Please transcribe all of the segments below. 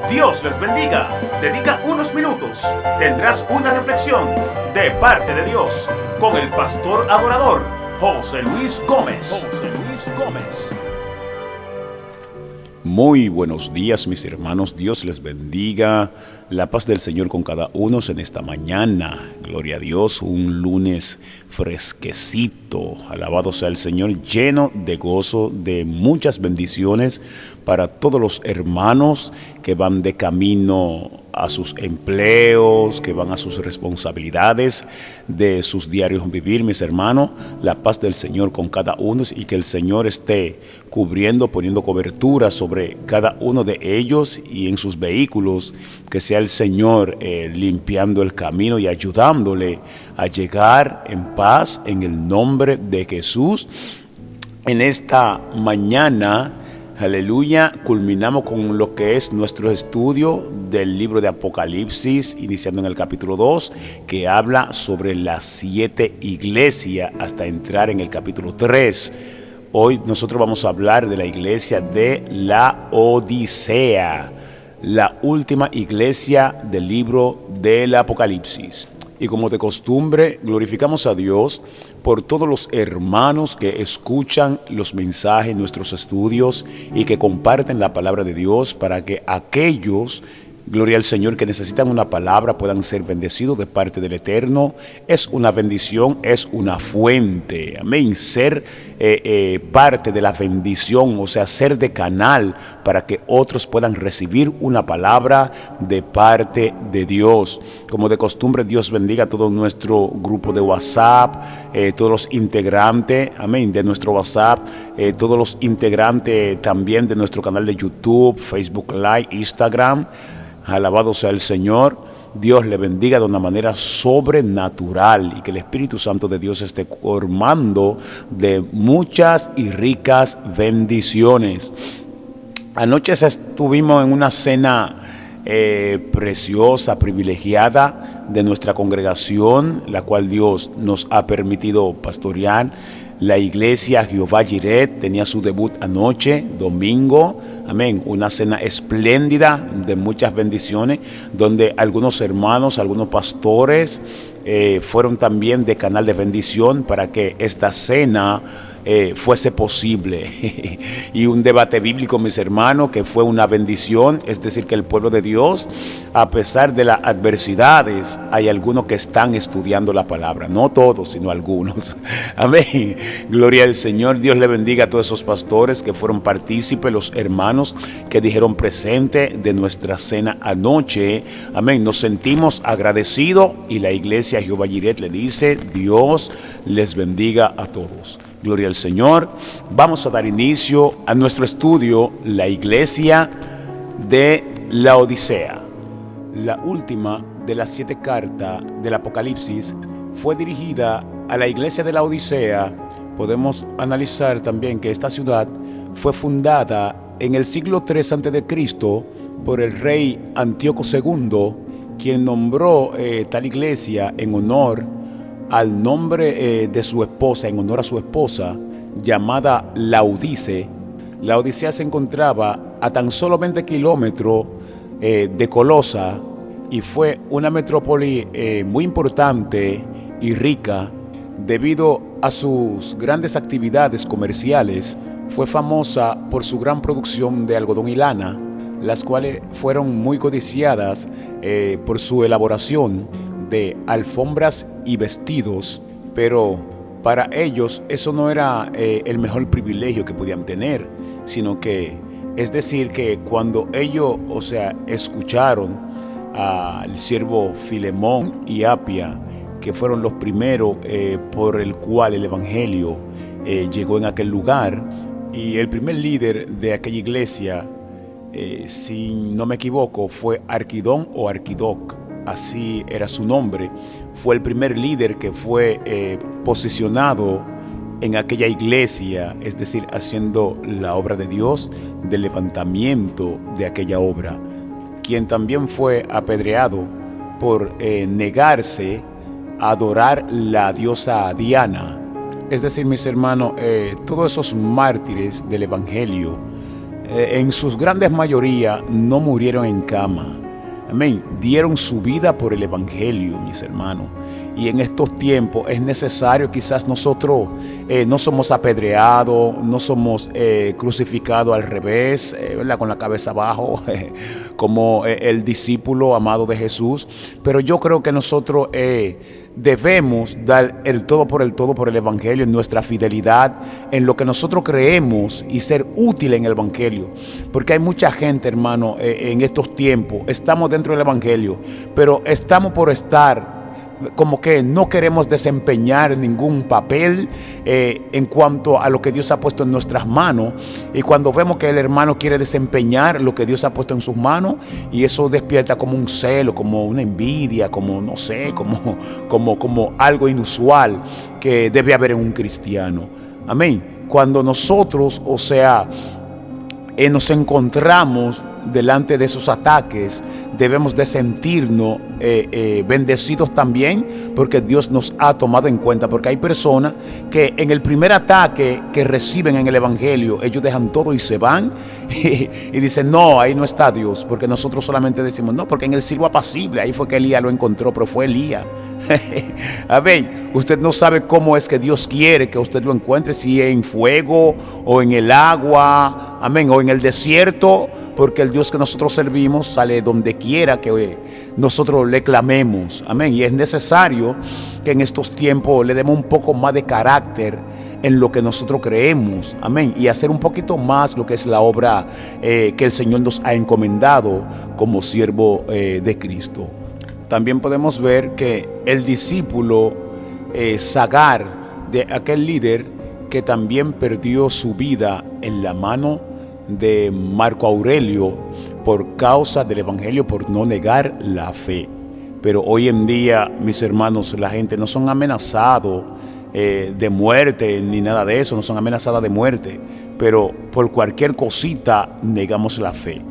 Dios les bendiga. Dedica unos minutos. Tendrás una reflexión de parte de Dios con el pastor adorador José Luis Gómez. Muy buenos días, mis hermanos. Dios les bendiga. La paz del Señor con cada uno en esta mañana. Gloria a Dios. Un lunes fresquecito. Alabado sea el Señor, lleno de gozo, de muchas bendiciones para todos los hermanos que van de camino a sus empleos, que van a sus responsabilidades de sus diarios vivir, mis hermanos. La paz del Señor con cada uno y que el Señor esté cubriendo, poniendo cobertura sobre cada uno de ellos y en sus vehículos, que sea el Señor limpiando el camino y ayudándole a llegar en paz en el nombre de Jesús. En esta mañana, aleluya, culminamos con lo que es nuestro estudio del libro de Apocalipsis, iniciando en el capítulo 2, que habla sobre las 7 iglesias hasta entrar en el capítulo 3. Hoy nosotros vamos a hablar de la iglesia de la Odisea, la última iglesia del libro del Apocalipsis. Y como de costumbre, glorificamos a Dios por todos los hermanos que escuchan los mensajes, nuestros estudios y que comparten la palabra de Dios para que aquellos, gloria al Señor, que necesitan una palabra puedan ser bendecidos de parte del Eterno. Es una bendición, es una fuente, amén, ser parte de la bendición, o sea, ser de canal para que otros puedan recibir una palabra de parte de Dios. Como de costumbre, Dios bendiga a todo nuestro grupo de WhatsApp, todos los integrantes, amén, de nuestro WhatsApp, todos los integrantes también de nuestro canal de YouTube, Facebook Live, Instagram. Alabado sea el Señor. Dios le bendiga de una manera sobrenatural y que el Espíritu Santo de Dios esté formando de muchas y ricas bendiciones. Anoche estuvimos en una cena preciosa, privilegiada de nuestra congregación, la cual Dios nos ha permitido pastorear. La iglesia Jehová Jireh tenía su debut anoche, domingo, amén, una cena espléndida de muchas bendiciones, donde algunos hermanos, algunos pastores fueron también de canal de bendición para que esta cena fuese posible. Y un debate bíblico, mis hermanos, que fue una bendición. Es decir, que el pueblo de Dios, a pesar de las adversidades, hay algunos que están estudiando la palabra, no todos, sino algunos. Amén, gloria al Señor. Dios le bendiga a todos esos pastores que fueron partícipes, los hermanos que dijeron presente de nuestra cena anoche. Amén, nos sentimos agradecidos y la iglesia Jehová Jireh le dice: Dios les bendiga a todos. Gloria al Señor. Vamos a dar inicio a nuestro estudio, la iglesia de la Odisea. La última de las 7 cartas del Apocalipsis fue dirigida a la iglesia de la Odisea. Podemos analizar también que esta ciudad fue fundada en el siglo III a.C. por el rey Antíoco II, quien nombró tal iglesia en honor al nombre de su esposa, en honor a su esposa, llamada Laodice. La Odisea se encontraba a tan solo 20 kilómetros de Colosa y fue una metrópoli muy importante y rica. Debido a sus grandes actividades comerciales, fue famosa por su gran producción de algodón y lana, las cuales fueron muy codiciadas por su elaboración de alfombras y vestidos, pero para ellos eso no era el mejor privilegio que podían tener, sino que, es decir, que cuando ellos, escucharon al siervo Filemón y Apia, que fueron los primeros por el cual el evangelio llegó en aquel lugar, y el primer líder de aquella iglesia, si no me equivoco, fue Arquidón o Arquidoc, así era su nombre. Fue el primer líder que fue posicionado en aquella iglesia, es decir, haciendo la obra de Dios, del levantamiento de aquella obra, quien también fue apedreado por negarse a adorar la diosa Diana. Es decir, mis hermanos, todos esos mártires del evangelio en sus grandes mayoría no murieron en cama. Amén. Dieron su vida por el evangelio, mis hermanos. Y en estos tiempos es necesario, quizás nosotros no somos apedreados, no somos crucificados al revés, ¿verdad? Con la cabeza abajo, como el discípulo amado de Jesús. Pero yo creo que nosotros debemos dar el todo por el evangelio, en nuestra fidelidad, en lo que nosotros creemos y ser útil en el evangelio. Porque hay mucha gente, hermano, en estos tiempos, estamos dentro del evangelio, pero estamos por estar como que no queremos desempeñar ningún papel en cuanto a lo que Dios ha puesto en nuestras manos, y cuando vemos que el hermano quiere desempeñar lo que Dios ha puesto en sus manos, y eso despierta como un celo, como una envidia, como no sé, como algo inusual que debe haber en un cristiano. Amén. Cuando nosotros, o sea, nos encontramos delante de esos ataques, debemos de sentirnos bendecidos también, porque Dios nos ha tomado en cuenta. Porque hay personas que en el primer ataque que reciben en el evangelio, ellos dejan todo y se van y dicen, no, ahí no está Dios. Porque nosotros solamente decimos, no, porque en el silbo apacible, ahí fue que Elías lo encontró, pero fue Elías. Amén. Usted no sabe cómo es que Dios quiere que usted lo encuentre, si en fuego o en el agua, amén, o en el desierto, porque el Dios que nosotros servimos sale donde quiera que nosotros le clamemos. Amén. Y es necesario que en estos tiempos le demos un poco más de carácter en lo que nosotros creemos. Amén. Y hacer un poquito más lo que es la obra que el Señor nos ha encomendado como siervo de Cristo. También podemos ver que el discípulo Sagar, de aquel líder que también perdió su vida en la mano de Marco Aurelio por causa del evangelio, por no negar la fe. Pero hoy en día, mis hermanos, la gente no son amenazados de muerte ni nada de eso, no son amenazadas de muerte, pero por cualquier cosita negamos la fe.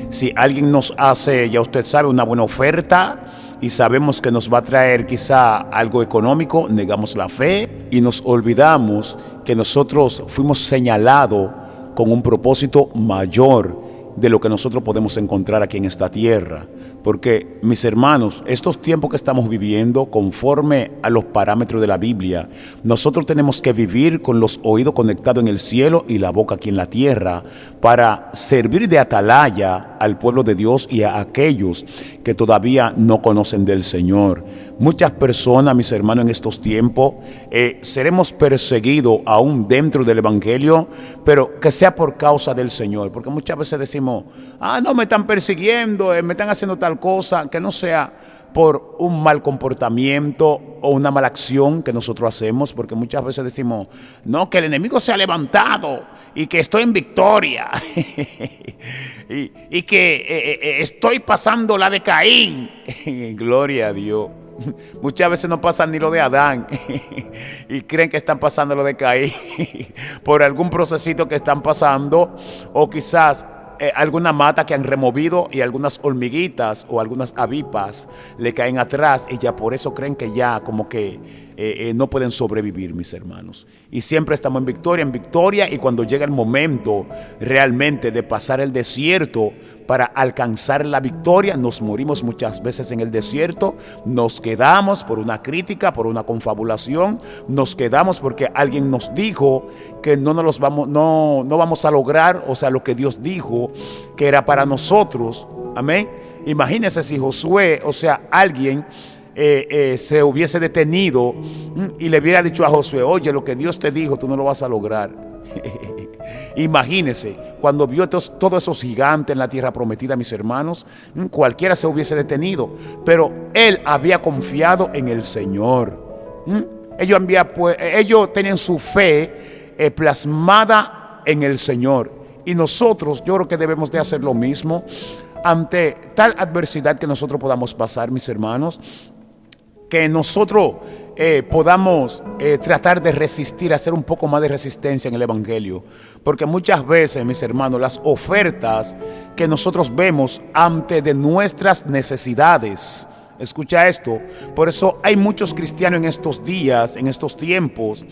Si alguien nos hace, ya usted sabe, una buena oferta y sabemos que nos va a traer quizá algo económico, negamos la fe y nos olvidamos que nosotros fuimos señalados con un propósito mayor de lo que nosotros podemos encontrar aquí en esta tierra. Porque, mis hermanos, estos tiempos que estamos viviendo, conforme a los parámetros de la Biblia, nosotros tenemos que vivir con los oídos conectados en el cielo y la boca aquí en la tierra, para servir de atalaya al pueblo de Dios y a aquellos que todavía no conocen del Señor. Muchas personas, mis hermanos, en estos tiempos seremos perseguidos aún dentro del evangelio, pero que sea por causa del Señor. Porque muchas veces decimos, no, me están persiguiendo, me están haciendo tal cosa, que no sea por un mal comportamiento o una mala acción que nosotros hacemos. Porque muchas veces decimos, no, que el enemigo se ha levantado y que estoy en victoria y que estoy pasando la de Caín. Gloria a Dios. Muchas veces no pasan ni lo de Adán y creen que están pasando lo de Caín por algún procesito que están pasando, o quizás alguna mata que han removido y algunas hormiguitas o algunas avispas le caen atrás, y ya por eso creen que ya como que no pueden sobrevivir, mis hermanos. Y siempre estamos en victoria, y cuando llega el momento realmente de pasar el desierto para alcanzar la victoria, nos morimos muchas veces en el desierto, nos quedamos por una crítica, por una confabulación, nos quedamos porque alguien nos dijo que no vamos a lograr, o sea, lo que Dios dijo que era para nosotros. Amén. Imagínense si Josué, o sea, alguien se hubiese detenido y le hubiera dicho a Josué, oye, lo que Dios te dijo, tú no lo vas a lograr. Imagínense, cuando vio todos esos gigantes en la tierra prometida, mis hermanos, cualquiera se hubiese detenido, pero él había confiado en el Señor. Ellos tenían su fe plasmada en el Señor, y nosotros, yo creo que debemos de hacer lo mismo ante tal adversidad que nosotros podamos pasar, mis hermanos. Que nosotros podamos tratar de resistir, hacer un poco más de resistencia en el evangelio. Porque muchas veces, mis hermanos, las ofertas que nosotros vemos ante de nuestras necesidades, Escucha esto. Por eso hay muchos cristianos en estos días, en estos tiempos,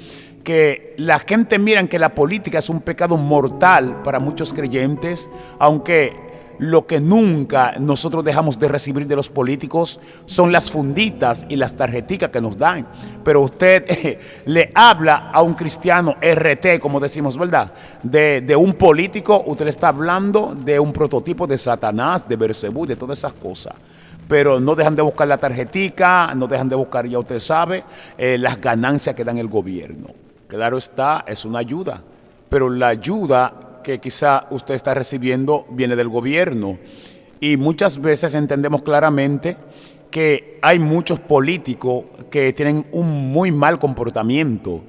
que la gente mira que la política es un pecado mortal para muchos creyentes, aunque lo que nunca nosotros dejamos de recibir de los políticos son las funditas y las tarjeticas que nos dan. Pero usted le habla a un cristiano RT, como decimos, ¿verdad? De un político, usted le está hablando de un prototipo de Satanás, de Bersebú, de todas esas cosas. Pero no dejan de buscar la tarjetica, no dejan de buscar, ya usted sabe, las ganancias que dan el gobierno. Claro está, es una ayuda, pero la ayuda que quizá usted está recibiendo viene del gobierno. Y muchas veces entendemos claramente que hay muchos políticos que tienen un muy mal comportamiento,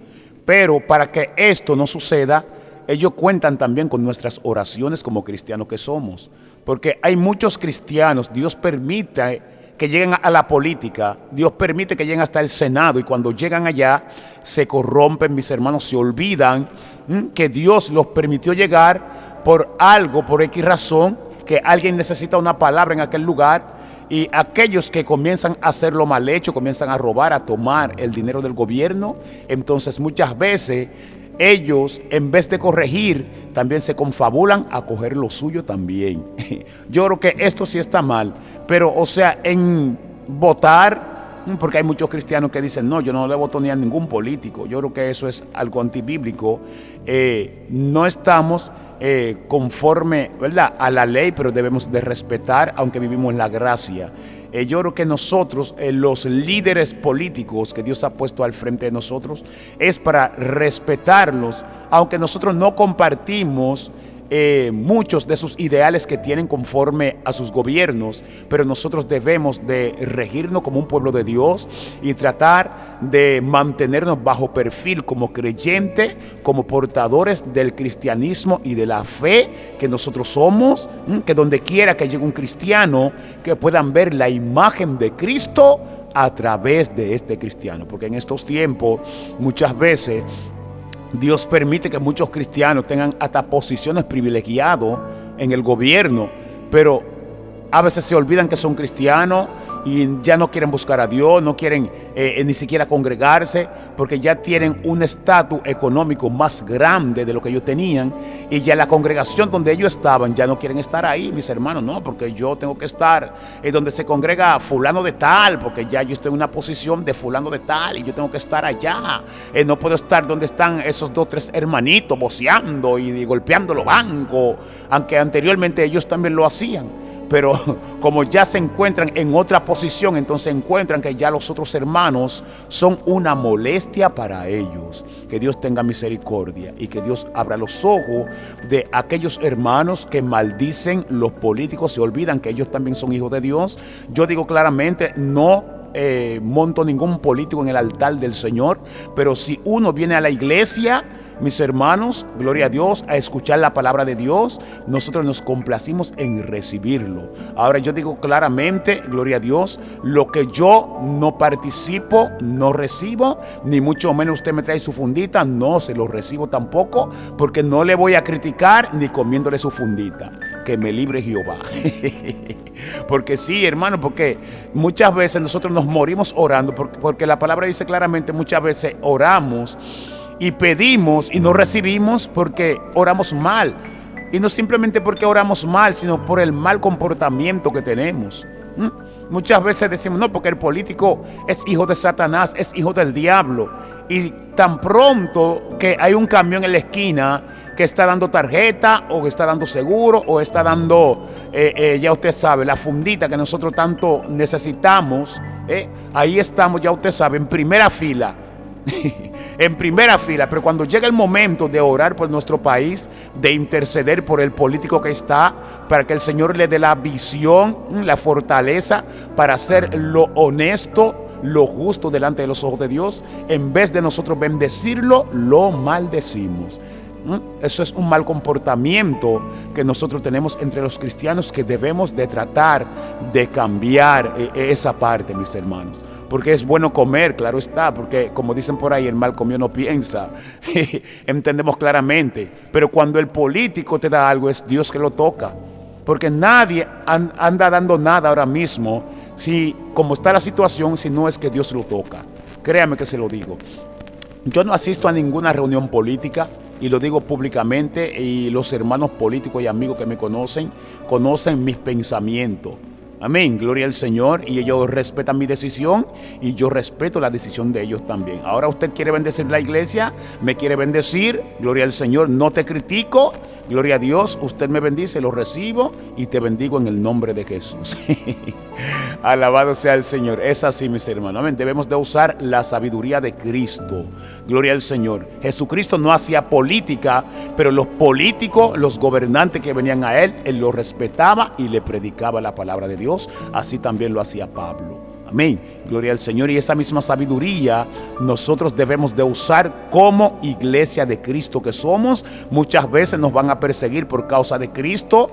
pero para que esto no suceda, ellos cuentan también con nuestras oraciones como cristianos que somos, porque hay muchos cristianos, Dios permite que lleguen a la política, Dios permite que lleguen hasta el Senado, y cuando llegan allá se corrompen, mis hermanos, se olvidan que Dios los permitió llegar por algo, por X razón, que alguien necesita una palabra en aquel lugar, y aquellos que comienzan a hacer lo mal hecho, comienzan a robar, a tomar el dinero del gobierno, entonces muchas veces ellos, en vez de corregir, también se confabulan a coger lo suyo también. Yo creo que esto sí está mal, pero o sea, en votar, porque hay muchos cristianos que dicen, no, yo no le voto ni a ningún político. Yo creo que eso es algo antibíblico. No estamos conforme, ¿verdad?, a la ley, pero debemos de respetar, aunque vivimos en la gracia. Yo creo que nosotros, los líderes políticos que Dios ha puesto al frente de nosotros, es para respetarlos, aunque nosotros no compartimos muchos de sus ideales que tienen conforme a sus gobiernos, pero nosotros debemos de regirnos como un pueblo de Dios y tratar de mantenernos bajo perfil como creyentes, como portadores del cristianismo y de la fe que nosotros somos, que donde quiera que llegue un cristiano, que puedan ver la imagen de Cristo a través de este cristiano, porque en estos tiempos muchas veces Dios permite que muchos cristianos tengan hasta posiciones privilegiadas en el gobierno, pero a veces se olvidan que son cristianos y ya no quieren buscar a Dios, no quieren ni siquiera congregarse, porque ya tienen un estatus económico más grande de lo que ellos tenían, y ya la congregación donde ellos estaban ya no quieren estar ahí, mis hermanos, no, porque yo tengo que estar donde se congrega fulano de tal, porque ya yo estoy en una posición de fulano de tal y yo tengo que estar allá. No puedo estar donde están esos 2 o 3 hermanitos voceando y golpeando los bancos, aunque anteriormente ellos también lo hacían. Pero como ya se encuentran en otra posición, entonces encuentran que ya los otros hermanos son una molestia para ellos. Que Dios tenga misericordia y que Dios abra los ojos de aquellos hermanos que maldicen los políticos, se olvidan que ellos también son hijos de Dios. Yo digo claramente, no monto ningún político en el altar del Señor, pero si uno viene a la iglesia, mis hermanos, gloria a Dios, a escuchar la palabra de Dios, nosotros nos complacimos en recibirlo. Ahora yo digo claramente, gloria a Dios, lo que yo no participo, no recibo, ni mucho menos usted me trae su fundita, no se lo recibo tampoco, porque no le voy a criticar ni comiéndole su fundita. Que me libre Jehová. Porque sí, hermano, porque muchas veces nosotros nos morimos orando, porque la palabra dice claramente, muchas veces oramos y pedimos y no recibimos porque oramos mal. Y no simplemente porque oramos mal, sino por el mal comportamiento que tenemos. Muchas veces decimos, no, porque el político es hijo de Satanás, es hijo del diablo. Y tan pronto que hay un camión en la esquina que está dando tarjeta, o que está dando seguro, o está dando, ya usted sabe, la fundita que nosotros tanto necesitamos, ahí estamos, ya usted sabe, en primera fila. En primera fila, pero cuando llega el momento de orar por nuestro país, de interceder por el político que está, para que el Señor le dé la visión, la fortaleza para hacer lo honesto, lo justo delante de los ojos de Dios, en vez de nosotros bendecirlo, lo maldecimos. Eso es un mal comportamiento que nosotros tenemos entre los cristianos, que debemos de tratar de cambiar esa parte, mis hermanos. Porque es bueno comer, claro está, porque como dicen por ahí, el mal comido no piensa. Entendemos claramente. Pero cuando el político te da algo, es Dios que lo toca. Porque nadie anda dando nada ahora mismo si como está la situación, si no es que Dios lo toca. Créame que se lo digo. Yo no asisto a ninguna reunión política y lo digo públicamente, y los hermanos políticos y amigos que me conocen mis pensamientos. Amén, gloria al Señor, y ellos respetan mi decisión y yo respeto la decisión de ellos también. Ahora usted quiere bendecir la iglesia, me quiere bendecir, gloria al Señor, no te critico, gloria a Dios, usted me bendice, lo recibo y te bendigo en el nombre de Jesús. Alabado sea el Señor. Es así, mis hermanos. Amén. Debemos de usar la sabiduría de Cristo. Gloria al Señor. Jesucristo no hacía política, pero los políticos, los gobernantes que venían a él lo respetaba y le predicaba la palabra de Dios. Así también lo hacía Pablo. Amén, gloria al Señor. Y esa misma sabiduría nosotros debemos de usar como iglesia de Cristo que somos. Muchas veces nos van a perseguir por causa de Cristo.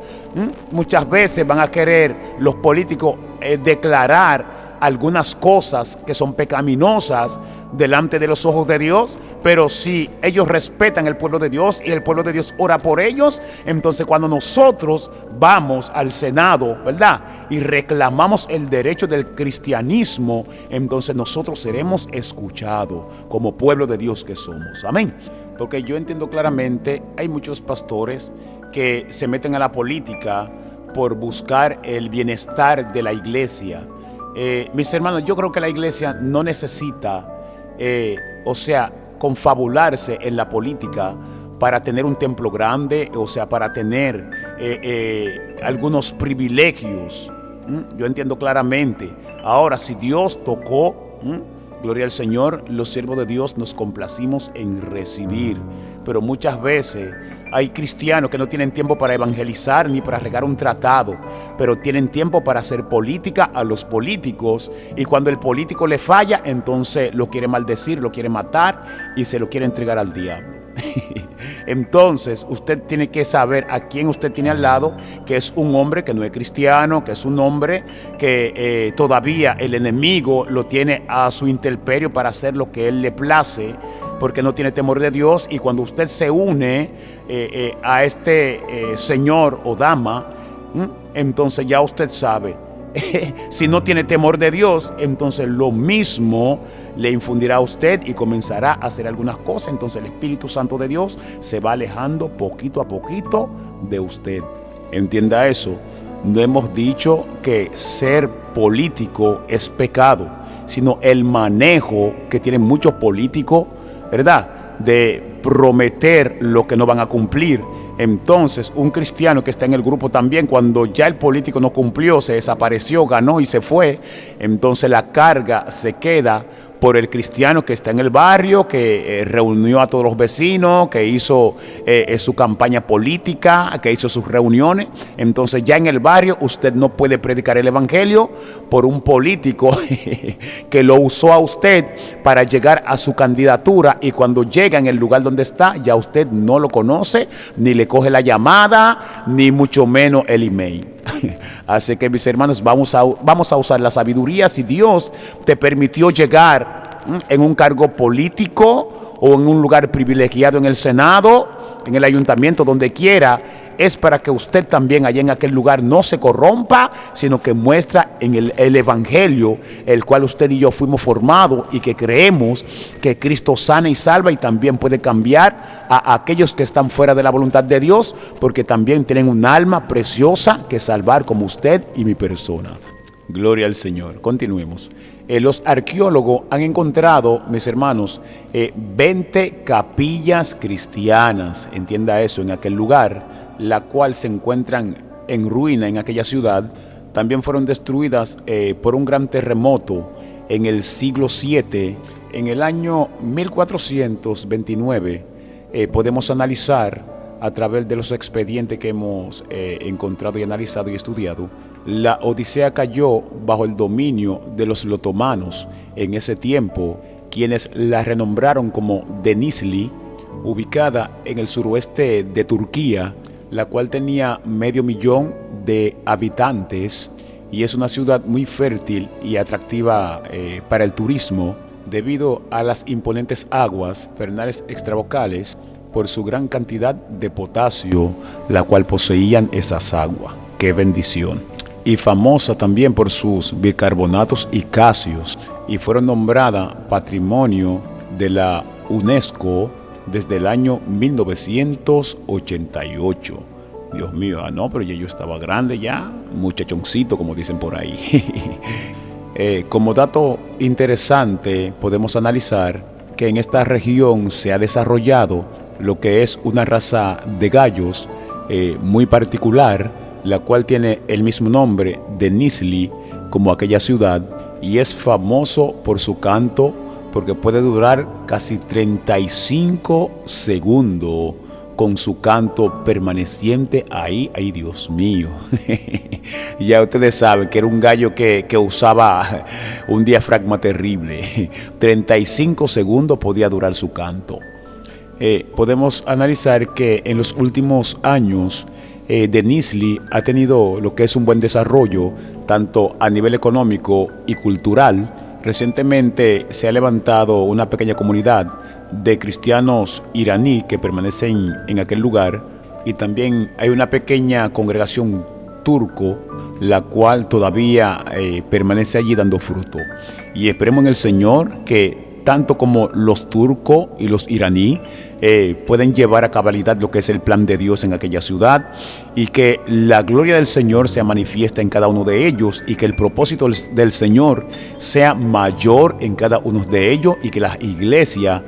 Muchas veces van a querer los políticos declarar algunas cosas que son pecaminosas delante de los ojos de Dios, pero si ellos respetan el pueblo de Dios y el pueblo de Dios ora por ellos, entonces cuando nosotros vamos al Senado, ¿verdad?, y reclamamos el derecho del cristianismo, entonces nosotros seremos escuchados como pueblo de Dios que somos. Amén. Porque yo entiendo claramente, hay muchos pastores que se meten a la política por buscar el bienestar de la iglesia. Mis hermanos, yo creo que la iglesia no necesita, confabularse en la política para tener un templo grande, para tener algunos privilegios. Yo entiendo claramente. Ahora, si Dios tocó, gloria al Señor, los siervos de Dios nos complacimos en recibir. Pero muchas veces hay cristianos que no tienen tiempo para evangelizar ni para regar un tratado, pero tienen tiempo para hacer política a los políticos, y cuando el político le falla, entonces lo quiere maldecir, lo quiere matar y se lo quiere entregar al diablo. Entonces usted tiene que saber a quién usted tiene al lado, que es un hombre que no es cristiano, que es un hombre que todavía el enemigo lo tiene a su intemperio para hacer lo que él le place, porque no tiene temor de Dios. Y cuando usted se une a este señor o dama, entonces ya usted sabe, si no tiene temor de Dios, entonces lo mismo le infundirá a usted y comenzará a hacer algunas cosas. Entonces el Espíritu Santo de Dios se va alejando poquito a poquito de usted. Entienda eso. No hemos dicho que ser político es pecado, sino el manejo que tienen muchos políticos, ¿verdad?, de prometer lo que no van a cumplir. Entonces un cristiano que está en el grupo también, cuando ya el político no cumplió, se desapareció, ganó y se fue, entonces la carga se queda por el cristiano que está en el barrio, que reunió a todos los vecinos, que hizo su campaña política, que hizo sus reuniones. Entonces ya en el barrio usted no puede predicar el evangelio por un político que lo usó a usted para llegar a su candidatura, y cuando llega en el lugar donde está, ya usted no lo conoce, ni le coge la llamada, ni mucho menos el email. Así que, mis hermanos, vamos a usar la sabiduría. Si Dios te permitió llegar en un cargo político o en un lugar privilegiado en el Senado, en el ayuntamiento, donde quiera, es para que usted también allá en aquel lugar no se corrompa, sino que muestra en el evangelio, el cual usted y yo fuimos formados, y que creemos que Cristo sana y salva, y también puede cambiar a aquellos que están fuera de la voluntad de Dios, porque también tienen un alma preciosa que salvar, como usted y mi persona. Gloria al Señor. Continuemos. Los arqueólogos han encontrado, mis hermanos, 20 capillas cristianas, entienda eso, en aquel lugar, la cual se encuentran en ruina en aquella ciudad. También fueron destruidas por un gran terremoto en el siglo VII. En el año 1429 podemos analizar, a través de los expedientes que hemos encontrado y analizado y estudiado, la Odisea cayó bajo el dominio de los otomanos en ese tiempo, quienes la renombraron como Denizli, ubicada en el suroeste de Turquía, la cual tenía 500,000 de habitantes, y es una ciudad muy fértil y atractiva para el turismo, debido a las imponentes aguas fernales extravocales, por su gran cantidad de potasio, la cual poseían esas aguas. ¡Qué bendición! y famosa también por sus bicarbonatos y casios, y fueron nombrada Patrimonio de la UNESCO desde el año 1988. Dios mío, no, pero ya yo estaba grande ya, muchachoncito, como dicen por ahí. Como dato interesante, podemos analizar que en esta región se ha desarrollado lo que es una raza de gallos muy particular, la cual tiene el mismo nombre de Denizli, como aquella ciudad, y es famoso por su canto, porque puede durar casi 35 segundos con su canto permaneciente ahí. Ay, Dios mío. Ya ustedes saben que era un gallo que usaba un diafragma terrible. 35 segundos podía durar su canto. Podemos analizar que en los últimos años Denizli ha tenido lo que es un buen desarrollo, tanto a nivel económico y cultural. Recientemente se ha levantado una pequeña comunidad de cristianos iraní que permanecen en aquel lugar, y también hay una pequeña congregación turco, la cual todavía permanece allí dando fruto. Y esperemos en el Señor que tanto como los turcos y los iraní pueden llevar a cabalidad lo que es el plan de Dios en aquella ciudad, y que la gloria del Señor sea manifiesta en cada uno de ellos, y que el propósito del Señor sea mayor en cada uno de ellos, y que las iglesias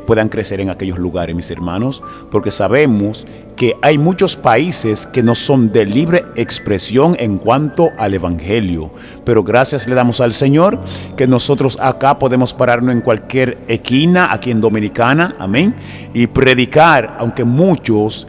puedan crecer en aquellos lugares, mis hermanos, porque sabemos que hay muchos países que no son de libre expresión en cuanto al evangelio, pero gracias le damos al Señor que nosotros acá podemos pararnos en cualquier esquina aquí en Dominicana, amén, y predicar, aunque muchos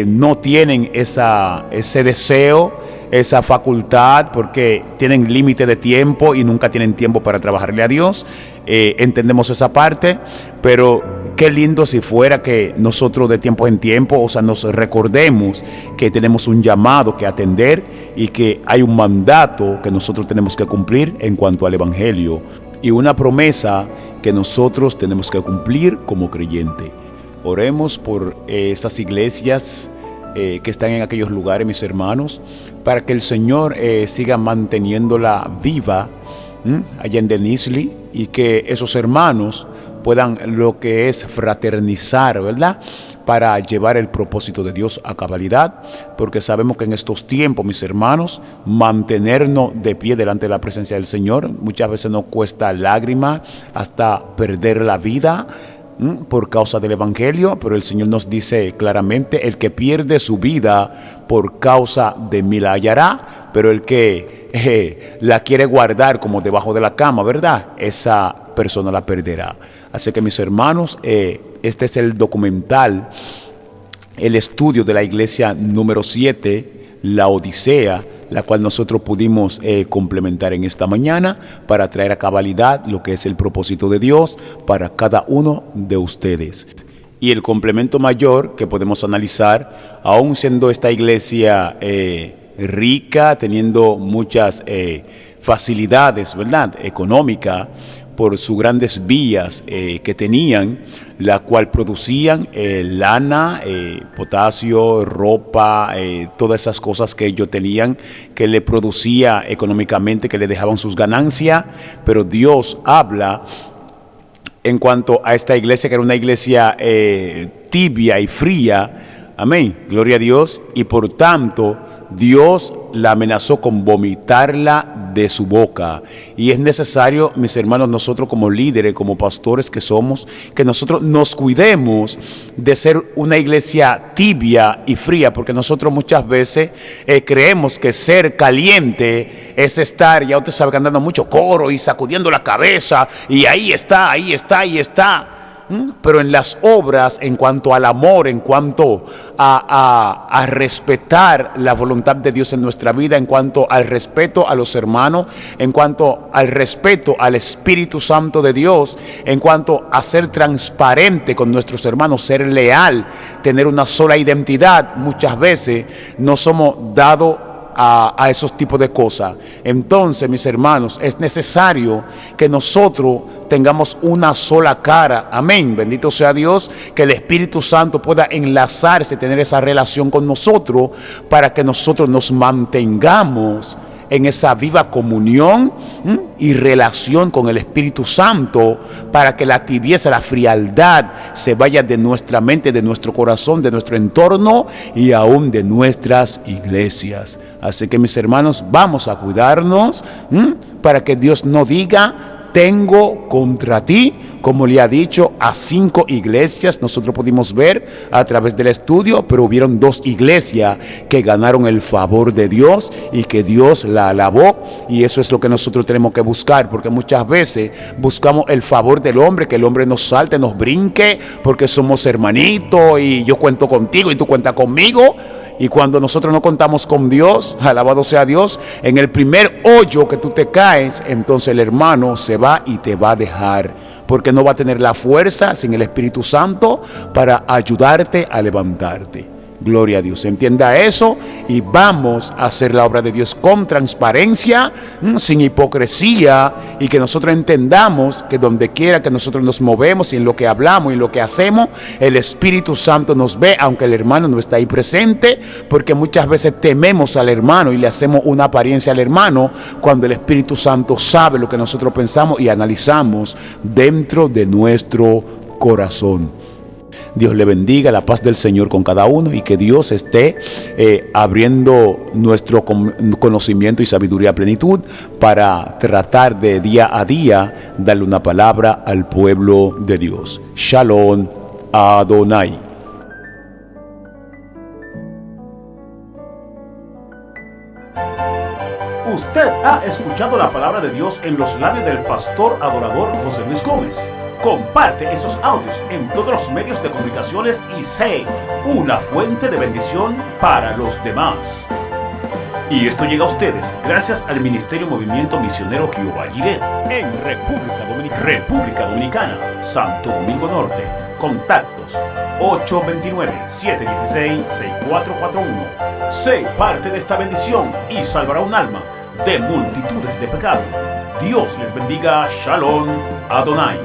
no tienen ese deseo, esa facultad, porque tienen límite de tiempo y nunca tienen tiempo para trabajarle a Dios. Entendemos esa parte, pero qué lindo si fuera que nosotros de tiempo en tiempo, nos recordemos que tenemos un llamado que atender y que hay un mandato que nosotros tenemos que cumplir en cuanto al evangelio, y una promesa que nosotros tenemos que cumplir como creyente. Oremos por estas iglesias que están en aquellos lugares, mis hermanos, para que el Señor siga manteniéndola viva allá en Denizli, y que esos hermanos puedan lo que es fraternizar, ¿verdad?, para llevar el propósito de Dios a cabalidad, porque sabemos que en estos tiempos, mis hermanos, mantenernos de pie delante de la presencia del Señor muchas veces nos cuesta lágrimas, hasta perder la vida por causa del evangelio, pero el Señor nos dice claramente: el que pierde su vida por causa de mí la hallará, pero el que la quiere guardar como debajo de la cama, ¿verdad?, esa persona la perderá. Así que, mis hermanos, este es el documental, el estudio de la iglesia número 7, la Odisea, la cual nosotros pudimos complementar en esta mañana para traer a cabalidad lo que es el propósito de Dios para cada uno de ustedes. Y el complemento mayor que podemos analizar, aún siendo esta iglesia rica, teniendo muchas facilidades, ¿verdad?, económicas, por sus grandes vías que tenían, la cual producían lana, potasio, ropa, todas esas cosas que ellos tenían, que le producía económicamente, que le dejaban sus ganancias. Pero Dios habla en cuanto a esta iglesia, que era una iglesia tibia y fría. Amén, gloria a Dios. Y por tanto Dios la amenazó con vomitarla de su boca. Y es necesario, mis hermanos, nosotros como líderes, como pastores que somos, que nosotros nos cuidemos de ser una iglesia tibia y fría, porque nosotros muchas veces creemos que ser caliente es estar, ya usted sabe, cantando mucho coro y sacudiendo la cabeza, y ahí está, ahí está, ahí está. Pero en las obras, en cuanto al amor, en cuanto a respetar la voluntad de Dios en nuestra vida, en cuanto al respeto a los hermanos, en cuanto al respeto al Espíritu Santo de Dios, en cuanto a ser transparente con nuestros hermanos, ser leal, tener una sola identidad, muchas veces no somos dados a esos tipos de cosas. Entonces, mis hermanos, es necesario que nosotros tengamos una sola cara. Amén. Bendito sea Dios, que el Espíritu Santo pueda enlazarse, tener esa relación con nosotros para que nosotros nos mantengamos en esa viva comunión y relación con el Espíritu Santo, para que la tibieza, la frialdad se vaya de nuestra mente, de nuestro corazón, de nuestro entorno y aún de nuestras iglesias. Así que, mis hermanos, vamos a cuidarnos para que Dios no diga: tengo contra ti, como le ha dicho a 5 iglesias. Nosotros pudimos ver a través del estudio, pero hubieron 2 iglesias que ganaron el favor de Dios y que Dios la alabó, y eso es lo que nosotros tenemos que buscar, porque muchas veces buscamos el favor del hombre, que el hombre nos salte, nos brinque, porque somos hermanitos y yo cuento contigo y tú cuentas conmigo. Y cuando nosotros no contamos con Dios, alabado sea Dios, en el primer hoyo que tú te caes, entonces el hermano se va y te va a dejar, porque no va a tener la fuerza sin el Espíritu Santo para ayudarte a levantarte. Gloria a Dios. Entienda eso y vamos a hacer la obra de Dios con transparencia, sin hipocresía, y que nosotros entendamos que donde quiera que nosotros nos movemos y en lo que hablamos y en lo que hacemos, el Espíritu Santo nos ve, aunque el hermano no está ahí presente, porque muchas veces tememos al hermano y le hacemos una apariencia al hermano, cuando el Espíritu Santo sabe lo que nosotros pensamos y analizamos dentro de nuestro corazón. Dios le bendiga, la paz del Señor con cada uno, y que Dios esté abriendo nuestro conocimiento y sabiduría a plenitud para tratar de día a día darle una palabra al pueblo de Dios. Shalom Adonai. Usted ha escuchado la palabra de Dios en los labios del pastor adorador José Luis Gómez. Comparte esos audios en todos los medios de comunicaciones y sé una fuente de bendición para los demás. Y esto llega a ustedes gracias al Ministerio Movimiento Misionero Jehová Jireh en República Dominicana, Santo Domingo Norte. Contactos 829-716-6441. Sé parte de esta bendición y salvará un alma de multitudes de pecados. Dios les bendiga. Shalom Adonai.